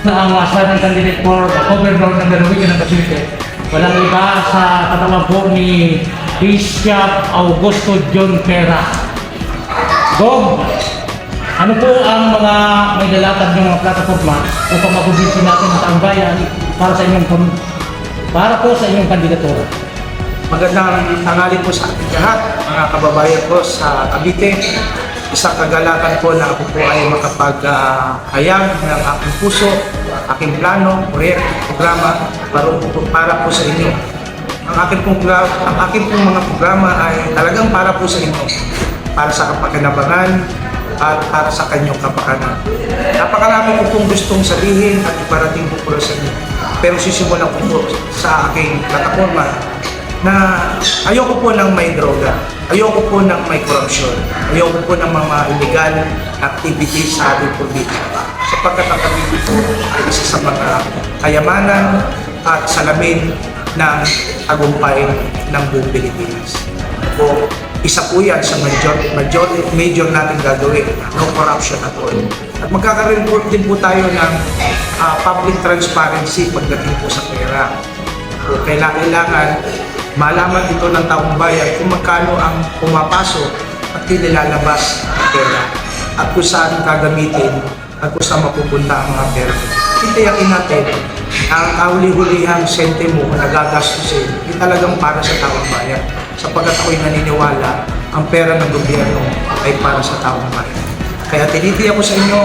Ang aspiring candidate for Governor ng Lalawigan ng Cavite. Walang iba sa katawan po ni Bishop Augusto John Pera. Gov, ano po ang mga may lalatag ng mga plataforma upang makubisin natin ang taong bayan para po sa inyong kandidatura? Magandang tanghali po sa ating lahat, mga kababayan ko sa Cavite. Isang kagalakan po na ako po ay makapaghayag ng aking puso, aking plano, proyekto, programa para po sa inyo. Ang aking pong mga programa ay talagang para po sa inyo, para sa kapakinabangan at para sa kanyang kapakanan. Napakarami ko pong gustong sabihin at iparating po sa inyo. Pero sisimulan ko po sa aking plataforma na ayoko po ng may droga, ayoko po ng may corruption, ayoko po ng mga illegal activities sa ating probinsya. Sapagkat ang Cavite po ay isa sa mga kayamanan at salamin ng tagumpay ng buong Pilipinas. Po, isa po yan sa major natin gagawin, no corruption at all. At magkakaroon po din po tayo ng public transparency pagdating po sa pera. So, kailangan malaman ito ng taong bayan kung magkano ang pumapasok at nilalabas ang pera at kung saan gagamitin at kung saan mapupunta ang mga pera. Titiyakin natin ang kahuli-hulihang sentimo na gagastusin ay talagang para sa taong bayan. Sapagkat ako'y naniniwala ang pera ng gobyerno ay para sa taong bayan. Kaya tinitiyak ko sa inyo,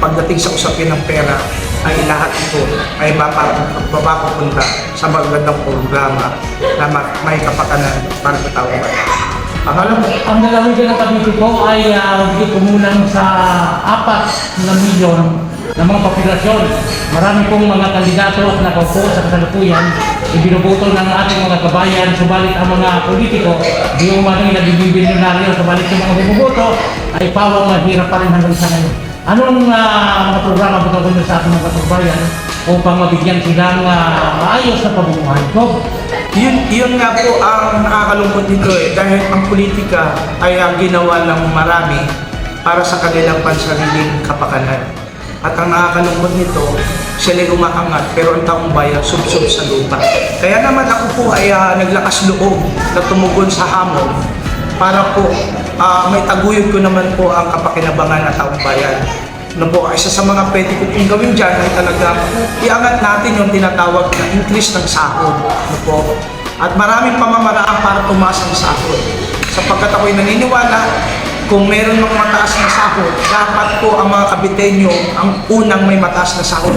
pagdating sa usapin ng pera, ay lahat ito ay mapapunta sa magandang programa na may kapakanan para sa taong bayan. Ang lalawigan ng Cavite po ay bigay kumulang sa 4 na milyon ng mga populasyon. Marami pong mga kandidato at nakaupo sa kasalukuyan, ibinuboto ng ating mga kabayan, subalit ang mga politiko, di umano'y naging bilyonaryo, subalit yung mga bumuboto ay pawang mahirap pa rin hanggang sa ngayon. Anong mga programa ba ito sa ating mga kabayan upang mabigyan silang maayos na pamumuhay ko? Yun nga po ang nakakalungkot nito dahil ang politika ay ang ginawa ng marami para sa kanilang pansariling kapakanan. At ang nakakalungkot nito, sila umaangat pero ang taong bayan subsub sa lupa. Kaya naman ako po ay naglakas loob na tumugon sa hamon para po may taguyod ko naman po ang kapakinabangan ng taong bayan. No po, isa sa mga pwede ko pong gawin dyan ay talaga iangat natin yung tinatawag na increase ng sahod. No po? At maraming pamamaraan para tumaas ang sahod. Sapagkat ako'y naniniwala, kung meron mga mataas na sahod, dapat po ang mga Caviteño ang unang may mataas na sahod.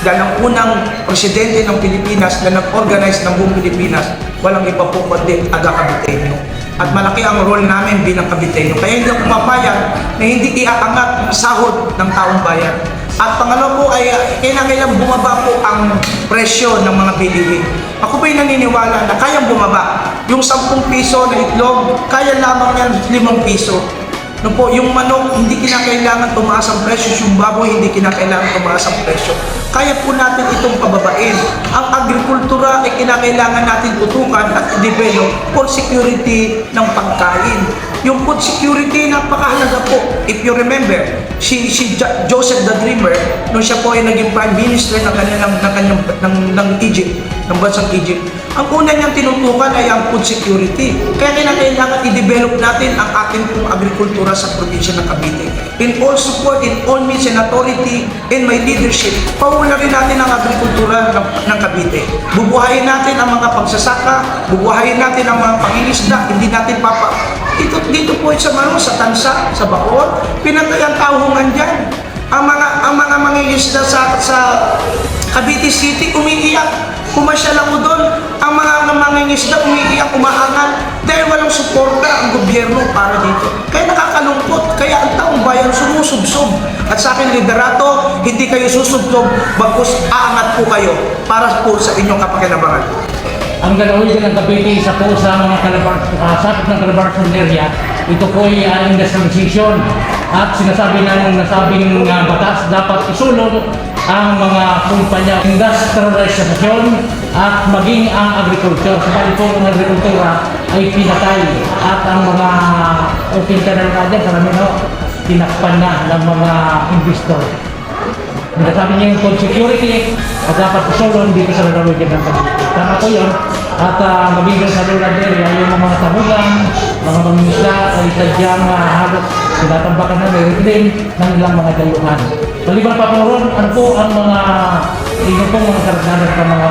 Dahil ang unang presidente ng Pilipinas na nag-organize ng buong Pilipinas, walang iba po kundi taga-Caviteño. At malaki ang role namin bilang Caviteño. Kaya hindi ako mapayag na hindi iaangat ang sahod ng taong bayan. At pangalawa po ay kailangan bumaba po ang presyo ng mga bilihin. Ako ba'y naniniwala na kayang bumaba? Yung 10 piso na itlog, kaya lamang yan 5 piso. No po, yung manok, hindi kinakailangan tumaas ang presyo. Yung baboy, hindi kinakailangan tumaas ang presyo. Kaya po natin itong pababain. Ang agrikultura ay kinakailangan natin tutukan at i-develop for security ng pagkain. Yung food security, napakahalaga po. If you remember, si Joseph the Dreamer, nung siya po ay naging Prime Minister ng Egypt, ng bansang Egypt, ang una niyang tinutukan ay ang food security. Kaya kinakailangan i-develop natin ang ating pong agrikultura sa probinsya ng Cavite. In all support, in all means and authority, in my leadership, pawularin natin ang agrikultura ng Cavite. Bubuhayin natin ang mga pagsasaka, bubuhayin natin ang mga pangingisda, hindi natin dito po sa Tansa, sa Bacoor, pinatay ang tauhungan dyan. Ang mga mangingisda sa Cavite City umiiyak. Pumasyal ako doon, ang mga mangingisda umiiyak, umaangat dahil walang suporta ang gobyerno para dito. Kaya nakakalungkot, kaya ang taong bayan sumusubsob. At sa akin liderato, hindi kayo susubsob, bagkus aangat po kayo para po sa inyong kapakinabangan. Ang lalawigan ng Cavite, isa po sa mga sakop ng Calabarzon area, ito po ay industrialization at sinasabi ng nasabing batas dapat isulong ang mga kumpanya industrialization at maging ang agriculture. Sabi po ng agrikultura ay pinatay at ang mga pinta na natin, karami tinakpan na ng mga investor. Nasabi niya yung food security at dapat isulong dito sa lalawigan ng Cavite. Tama po yun. At mabigyan sa rural area yung mga tabugan, mga mangingisda ay sadyang halos sinatambakan na meron ng ilang mga dayuhan. Maliban pa po ron, ano po ang mga inyo pong mga karagdagan sa mga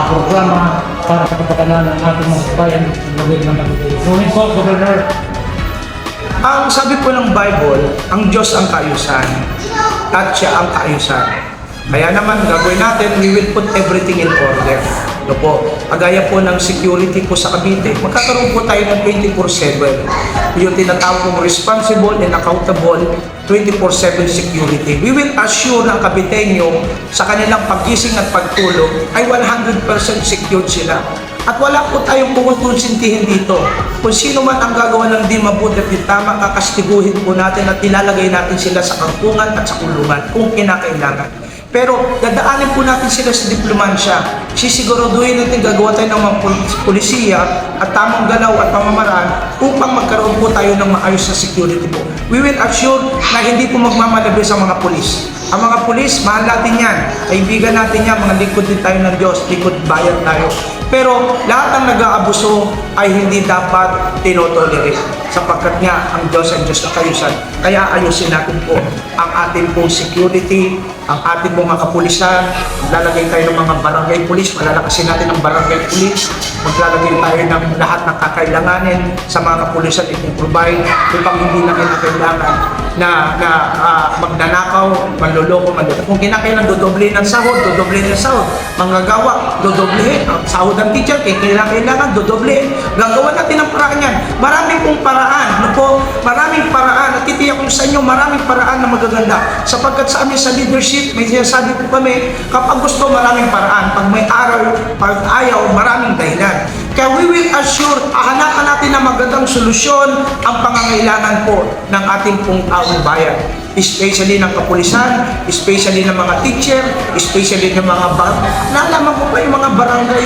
programa para sa kapakanan ng ating mga bayan sa lalawigan ng Cavite. Gawin po, Governor. Ang sabi po ng Bible, ang Diyos ang kaayusan at siya ang kaayusan. Kaya naman gagawin natin, we will put everything in order. No po, agaya po ng security po sa Cavite, magkakaroon po tayo ng 24/7. Yung tinatawag kong responsible and accountable 24/7 security. We will assure ng Caviteño sa kanilang paggising at pagtulog ay 100% secured sila. At wala po tayong kukonsintihin dito. Kung sino man ang gagawa ng di mabuti at di tama, kakastiguhin po natin at ilalagay natin sila sa kampungan at sa kulungan kung kinakailangan. Pero dadaanin po natin sila sa diplomansya. Sisiguraduhin natin gagawa tayo ng mga polisiya at tamang galaw at pamamaraan upang magkaroon po tayo ng maayos na security po. We will assure na hindi po magmamalabis ang mga pulis. Ang mga pulis, mahal natin yan. Kaibigan natin yan, mga lingkod din tayo ng Diyos, lingkod bayan tayo. Pero lahat ng nag-aabuso ay hindi dapat tinotolerate sapagkat nga ang Diyos ay Diyos na kayusan. Kaya ayusin natin po ang ating pong security, ang ating pong mga kapulisan. Maglalagay tayo ng mga barangay police, malalakasin natin ang barangay police. Maglalagay tayo ng lahat ng kakailanganin sa mga kapulisan ipong-provide upang hindi na kailangan na magnanakaw, manloloko, manloloko. Kung kinakailan, dodoblehin ng sahod, dodoblehin ng sahod. Manggagawa, dodoblehin. Ang sahod ng teacher, kailangan, dodoblehin. Gagawa natin ang paraan yan. Maraming pong paraan, no po? Maraming paraan. At titiyak ko sa inyo, maraming paraan na magaganda. Sapagkat sa amin sa leadership, may sinasabi po kami, kapag gusto, maraming paraan. Pag may araw, pag ayaw, maraming dahilan. Kaya we will assure, hahanapan natin na magandang solusyon ang pangangailangan po ng ating pong taong bayan. Especially ng kapulisan, especially ng mga teacher, especially ng mga nalaman ko pa yung mga barangay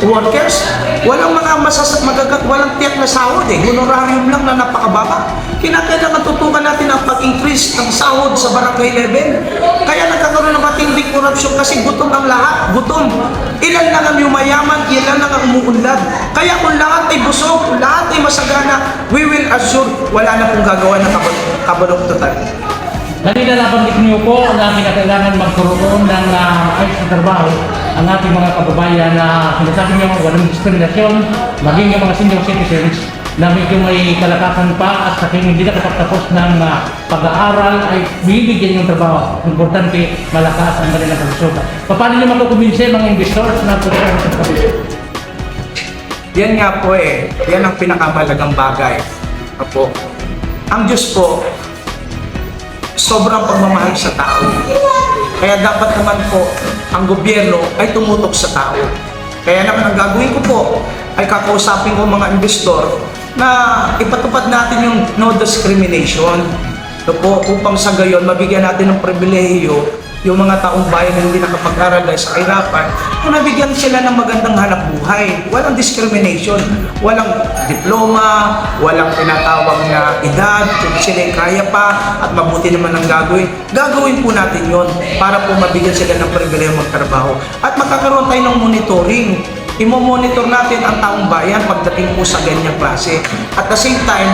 workers, walang mga walang tiyak na sahod honorarium lang na napakababa. Kinakailangan tutukan natin ang pag-increase ng sahod sa barangay level. Kaya nagkakaroon ng matinding korupsyon kasi gutom ang lahat, gutom. Ilan lang ang yumayaman, ilan lang ang umuunlad. Kaya kung lahat ay busog, kung lahat ay masagana, we will assure wala na pong gagawa ng kabaluktutan. Kanina nabanggit niyo po na kinakailangan magkaroon ng ayos na trabaho ang ating mga kababayan na sinasabi niyo walang diskriminasyon, maging yung mga senior citizens na medyo may kalakasan pa at sa hindi nakapagtapos ng pag-aaral ay bibigyan yung trabaho. Importante, malakas ang kanilang kalusugan. Paano niyo makukumbinse mga investors na punta sa Cavite? Yan nga po yan ang pinakamalagang bagay. Apo, ang Diyos po, sobrang pagmamahal sa tao. Kaya dapat naman po, ang gobyerno ay tumutok sa tao. Kaya naman ang gagawin ko po, ay kakausapin ko mga investor na ipatupad natin yung no discrimination. Po, upang sa gayon, mabigyan natin ng pribilehiyo yung mga taong bayan na hindi nakapag-aral dahil sa kahirapan, kung nabigyan sila ng magandang hanap buhay. Walang discrimination, walang diploma, walang tinatawag na edad, kung sila kaya pa at mabuti naman ang gagawin po natin yon para po mabigyan sila ng pribilehiyo magtrabaho. At magkakaroon tayo ng monitoring. Imo-monitor natin ang taong bayan pagdating po sa ganyang klase. At the same time,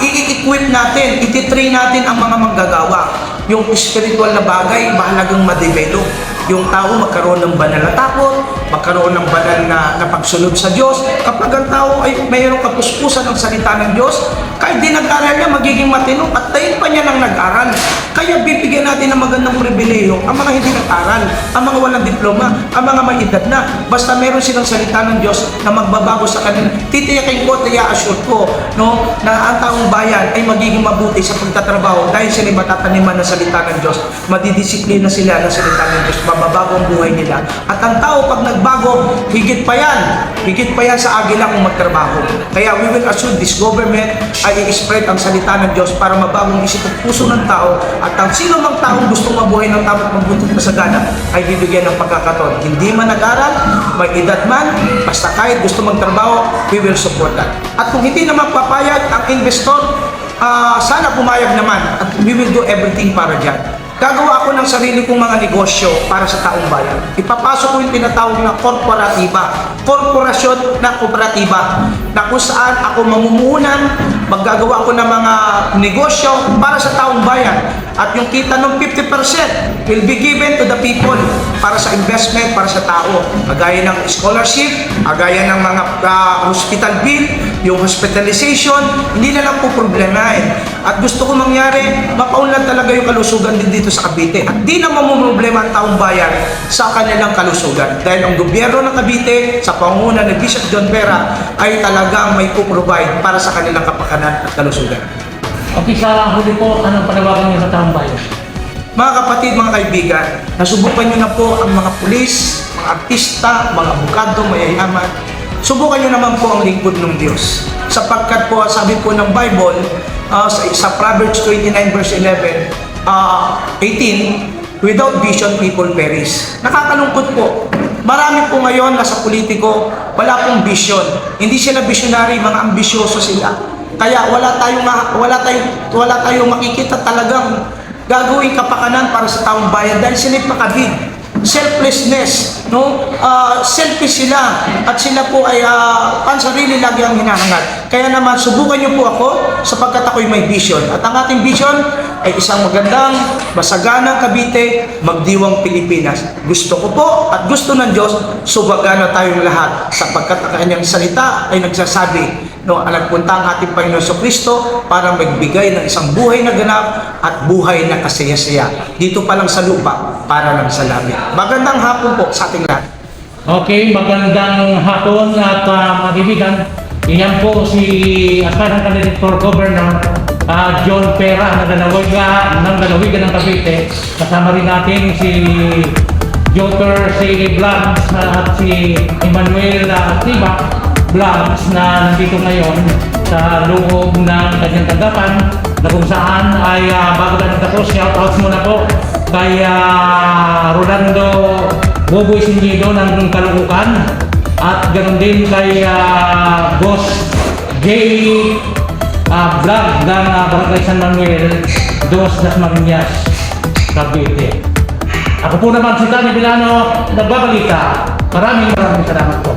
i-equip natin, ititrain natin ang mga manggagawa. Yung spiritual na bagay, mahalagang ma-develop. Yung tao magkaroon ng banal na takot, magkaroon ng banal na pagsunod sa Diyos. Kapag ang tao ay mayroong kapuspusan ng salita ng Diyos, kahit di nag-aral niya, magiging matino at tayo pa niya nang nag-aral. Kaya bibigyan natin ng magandang pribileyo ang mga hindi nag-aral, ang mga walang diploma, ang mga may edad na. Basta meron silang salita ng Diyos na magbabago sa kanila. Titiyakin ko at i-assure ko na ang taong bayan ay magiging mabuti sa pagtatrabaho dahil sila matataniman ng salita ng Diyos. Madidisiplina sila ng salita ng Diyos. Mababago ang buhay nila. At ang tao pag nagbago, higit pa yan sa agila kung magtrabaho. Kaya we will assure this government ay i-spread ang salita ng Diyos para mabagong isip at puso ng tao at ang sino mang taong gusto mabuhay ng tama't mabuti at masagana ay bibigyan ng pagkakataon. Hindi man nag-aral, may edad man, basta kahit gusto magtrabaho, we will support that. At kung hindi naman papayag ang investor, sana pumayag naman at we will do everything para dyan. Gagawa ako ng sarili kong mga negosyo para sa taong bayan. Ipapasok ko yung tinatawag na korporatiba, korporasyon na kooperatiba, na kung saan ako mamumuhunan, maggagawa ko ng mga negosyo para sa taong bayan. At yung kita ng 50% will be given to the people para sa investment, para sa tao. Kagaya ng scholarship, kagaya ng mga hospital bill, yung hospitalization, hindi na lang po problemahin. At gusto ko mangyari, mapaunlad talaga yung kalusugan din dito sa Cavite. At di na mamumroblema ang taong bayan sa kanilang kalusugan. Dahil ang gobyerno ng Cavite, sa pangunguna ni Bishop John Vera, ay talagang may provide para sa kanilang kapakanan at kalusugan. Okay, sa huli po, anong panawagan niyo sa taong bayan? Mga kapatid, mga kaibigan, nasubukan nyo na po ang mga pulis, mga artista, mga abogado, mayayaman. Subukan nyo naman po ang lingkod ng Diyos. Sapagkat po, sabi po ng Bible, sa Proverbs 29 verse 11, 18, without vision, people perish. Nakakalungkot po. Marami po ngayon nasa politiko, wala pong vision. Hindi sila visionary, mga ambisyoso sila. Kaya wala tayong makikita talagang gagawing kapakanan para sa taong bayan dahil sila pakabig. Selflessness, no? Selfish sila at sila po ay pansarili lagi ang hinahangad. Kaya naman subukan niyo po ako sapagkat ako'y may vision. At ang ating vision ay isang magandang, masaganang Cavite, magdiwang Pilipinas. Gusto ko po at gusto ng Diyos, subagana tayong lahat sapagkat ang kanyang salita ay nagsasabi, no, nagpunta ang ating Panginoon Kristo para magbigay ng isang buhay na ganap at buhay na kasaya-saya. Dito pa lang sa lupa, para lang sa langit. Magandang hapon po sa ating lahat. Okay, magandang hapon at mga kaibigan. Iyan po si Aspirant Candidate for Governor John Vera ng Lalawigan ng Cavite. Kasama rin natin si Joker, si Vlogs at si Emmanuel Tiba Vlogs na nandito ngayon sa loob ng kanyang tanggapan na kung saan ay bago tayo tapos, shoutouts muna po kay Rolando Boboy Singido ng Caloocan at ganoon din kay Boss J Vlog ng Barangay San Manuel Dos Dasmariñas, Cavite. Ako po naman si Tani Bilano, nagbabalita. Maraming salamat po.